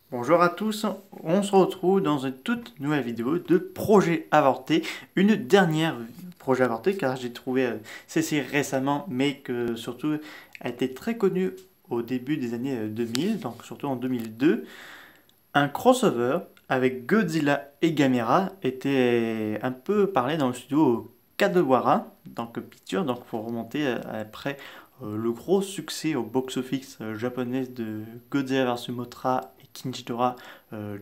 Bonjour à tous, on se retrouve dans une toute nouvelle vidéo de Projet Avorté, une dernière Projet Avorté car j'ai trouvé celle-ci récemment mais que surtout a été très connue au début des années 2000, donc surtout en 2002. Un crossover avec Godzilla et Gamera était un peu parlé dans le studio Kadewara, donc Picture, donc pour remonter après le gros succès au box-office japonais de Godzilla vs Mothra et Kinjidora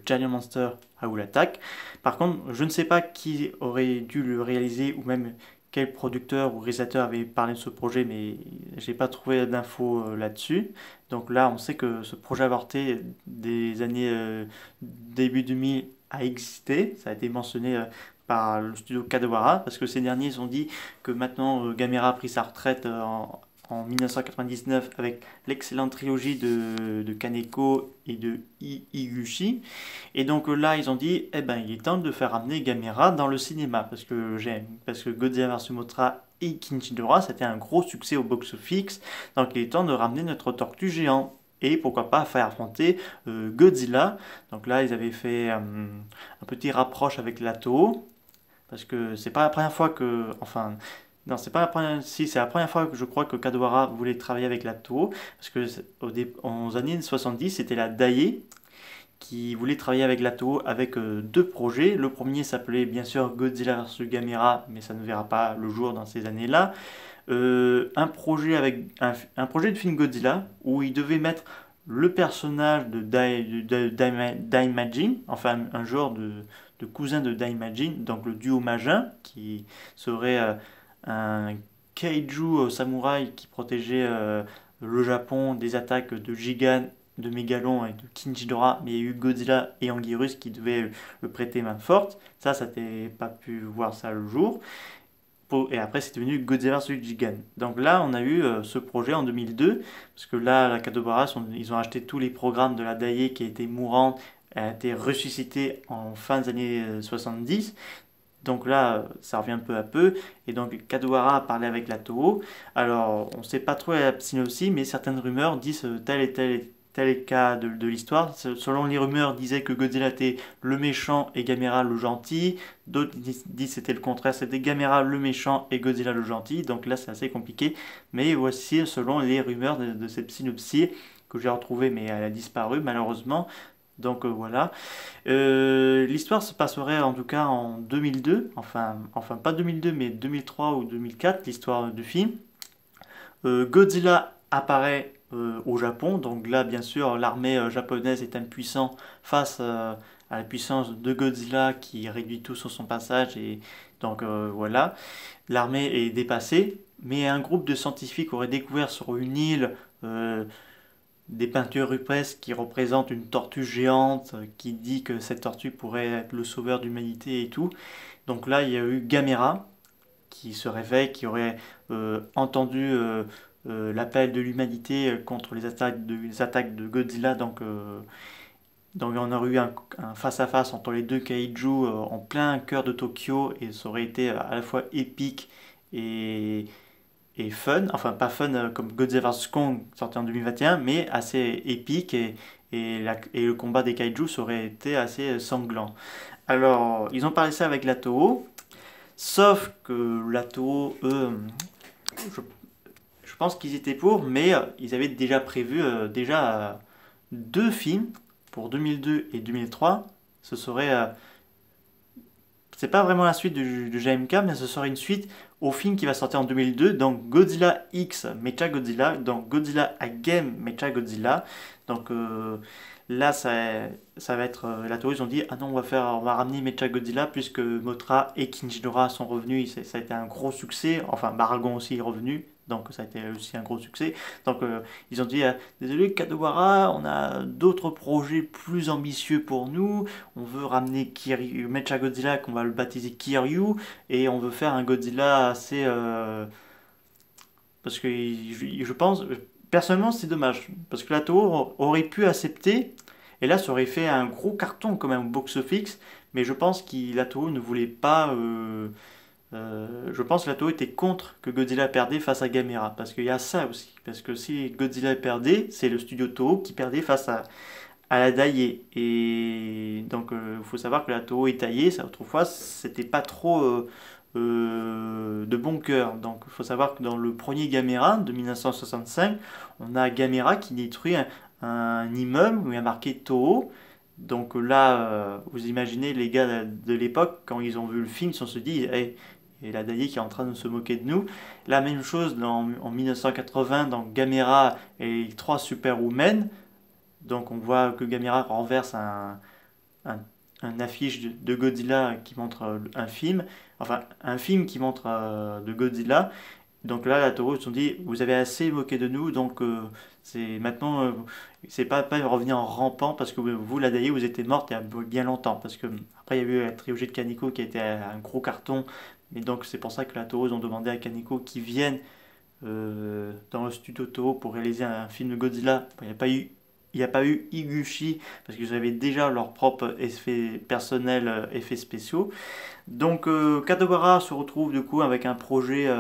Giant Monster Howl Attack. Par contre, je ne sais pas qui aurait dû le réaliser ou même quel producteur ou réalisateur avait parlé de ce projet, mais j'ai pas trouvé d'infos là-dessus. Donc là, on sait que ce projet avorté des années début 2000 a existé. Ça a été mentionné par le studio Kadewara, parce que ces derniers ils ont dit que maintenant Gamera a pris sa retraite en 1999 avec l'excellente trilogie de Kaneko et de Higuchi. Et donc là, ils ont dit, eh ben, il est temps de faire amener Gamera dans le cinéma, parce que Godzilla vs Mothra et Kinshidora, c'était un gros succès au box-office, donc il est temps de ramener notre tortue géant. Et pourquoi pas faire affronter Godzilla. Donc là, ils avaient fait un petit rapproche avec la Toho, parce que c'est pas la première fois que, enfin, non, c'est pas la première, si, c'est la première fois que je crois que Kadawara voulait travailler avec la Toho, parce que aux années 70, c'était la Daiei qui voulait travailler avec la Toho avec deux projets. Le premier s'appelait bien sûr Godzilla vs Gamera, mais ça ne verra pas le jour dans ces années-là. Un projet avec un projet de film Godzilla où il devait mettre le personnage de Daimajin, enfin un genre de cousin de Daimajin, donc le duo Majin, qui serait un kaiju samouraï qui protégeait le Japon des attaques de Gigan, de Mégalon et de Kinjidora, mais il y a eu Godzilla et Anguirus qui devaient le prêter main forte. Ça t'es pas pu voir ça le jour. Et après, c'est devenu Godzilla vs Gigan. Donc là, on a eu ce projet en 2002, parce que là, la Kadobara, ils ont acheté tous les programmes de la Daiei qui était mourante, a été ressuscité en fin des années 70. Donc là, ça revient peu à peu. Et donc, Kadawara a parlé avec la Toho. Alors, on ne sait pas trop la synopsis, mais certaines rumeurs disent tel cas de l'histoire. Selon les rumeurs, disaient que Godzilla était le méchant et Gamera le gentil. D'autres disent c'était le contraire, c'était Gamera le méchant et Godzilla le gentil. Donc là, c'est assez compliqué. Mais voici, selon les rumeurs de cette synopsis que j'ai retrouvée, mais elle a disparu malheureusement. Donc voilà. L'histoire se passerait en tout cas en 2002, enfin pas 2002 mais 2003 ou 2004, l'histoire du film. Godzilla apparaît au Japon, donc là bien sûr l'armée japonaise est impuissante face à la puissance de Godzilla qui réduit tout sur son passage et donc voilà, l'armée est dépassée, mais un groupe de scientifiques aurait découvert sur une île des peintures rupestres qui représentent une tortue géante qui dit que cette tortue pourrait être le sauveur de l'humanité et tout. Donc là, il y a eu Gamera qui se réveille, qui aurait entendu l'appel de l'humanité contre les attaques de Godzilla. Donc on aurait eu un face-à-face entre les deux kaiju en plein cœur de Tokyo et ça aurait été à la fois épique et, et fun, enfin pas fun comme Godzilla vs Kong sorti en 2021, mais assez épique et le combat des kaiju ça aurait été assez sanglant. Alors, ils ont parlé ça avec la Toho, sauf que la Toho, eux, je, je pense qu'ils étaient pour, mais ils avaient déjà prévu deux films pour 2002 et 2003. Ce serait c'est pas vraiment la suite du GMK, mais ce serait une suite au film qui va sortir en 2002, donc Godzilla X Mecha Godzilla, donc Godzilla Again Mecha Godzilla. Donc là, ça va être. La Toho, ils ont dit ah non, on va ramener Mecha Godzilla puisque Mothra et Kinjidora sont revenus, ça a été un gros succès. Enfin, Baragon aussi est revenu. Donc ça a été aussi un gros succès. Donc ils ont dit désolé Kadawara, on a d'autres projets plus ambitieux pour nous. On veut ramener Mecha Godzilla qu'on va le baptiser Kiryu et on veut faire un Godzilla assez parce que je pense personnellement c'est dommage parce que la Toho aurait pu accepter et là ça aurait fait un gros carton quand même au box-office mais je pense que la Toho ne voulait pas je pense que la Toho était contre que Godzilla perdait face à Gamera parce qu'il y a ça aussi parce que si Godzilla perdait c'est le studio Toho qui perdait face à la tailler. Et donc, il faut savoir que la Toho est taillée. Ça, autrefois, c'était pas trop de bon cœur. Donc, il faut savoir que dans le premier Gamera de 1965, on a Gamera qui détruit un immeuble où il y a marqué Toho. Donc là, vous imaginez les gars de l'époque, quand ils ont vu le film, ils se sont dit, hey, et la Dai qui est en train de se moquer de nous. La même chose en 1980 dans Gamera et les trois Superwomen. Donc on voit que Gamera renverse un, un affiche de Godzilla qui montre un film, enfin un film qui montre de Godzilla. Donc là, la Toho se sont dit, vous avez assez moqué de nous, donc c'est maintenant, c'est pas revenir en rampant parce que vous, la Dai, vous étiez morte il y a bien longtemps. Parce que après, il y a eu la trilogie de Kaneko qui a été un gros carton, et donc c'est pour ça que la Toho, ils ont demandé à Kaneko qu'ils viennent dans le studio Toho pour réaliser un film de Godzilla. Il n'y a pas eu il n'y a pas eu Higuchi parce qu'ils avaient déjà leurs propres effets personnels, effets spéciaux. Donc Kadawara se retrouve du coup avec un projet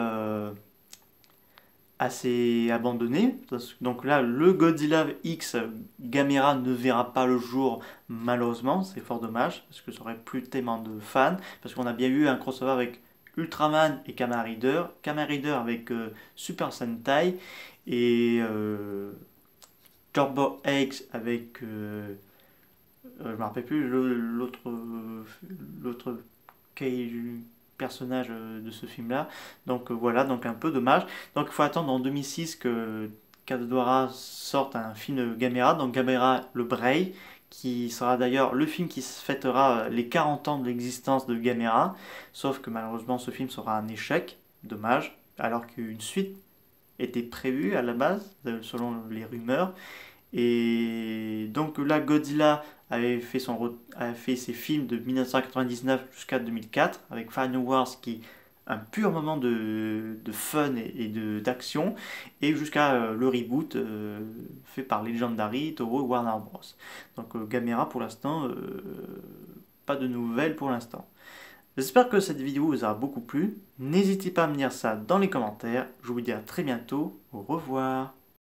assez abandonné. Donc là, le Godzilla X Gamera ne verra pas le jour, malheureusement. C'est fort dommage parce que ça aurait plus tellement de fans. Parce qu'on a bien eu un crossover avec Ultraman et Kamen Rider. Kamen Rider avec Super Sentai et Turbo X avec je me rappelle plus l'autre personnage de ce film là, donc voilà, donc un peu dommage. Donc il faut attendre en 2006 que Kadawara sorte un film de Gamera, donc Gamera le Bray, qui sera d'ailleurs le film qui fêtera les 40 ans de l'existence de Gamera, sauf que malheureusement ce film sera un échec, dommage, alors qu'une suite était prévue à la base selon les rumeurs. Et donc là, Godzilla avait fait ses films de 1999 jusqu'à 2004 avec Final Wars qui est un pur moment de fun et d'action et jusqu'à le reboot fait par Legendary, Toho et Warner Bros. Donc Gamera pour l'instant, pas de nouvelles pour l'instant. J'espère que cette vidéo vous aura beaucoup plu. N'hésitez pas à me dire ça dans les commentaires. Je vous dis à très bientôt. Au revoir.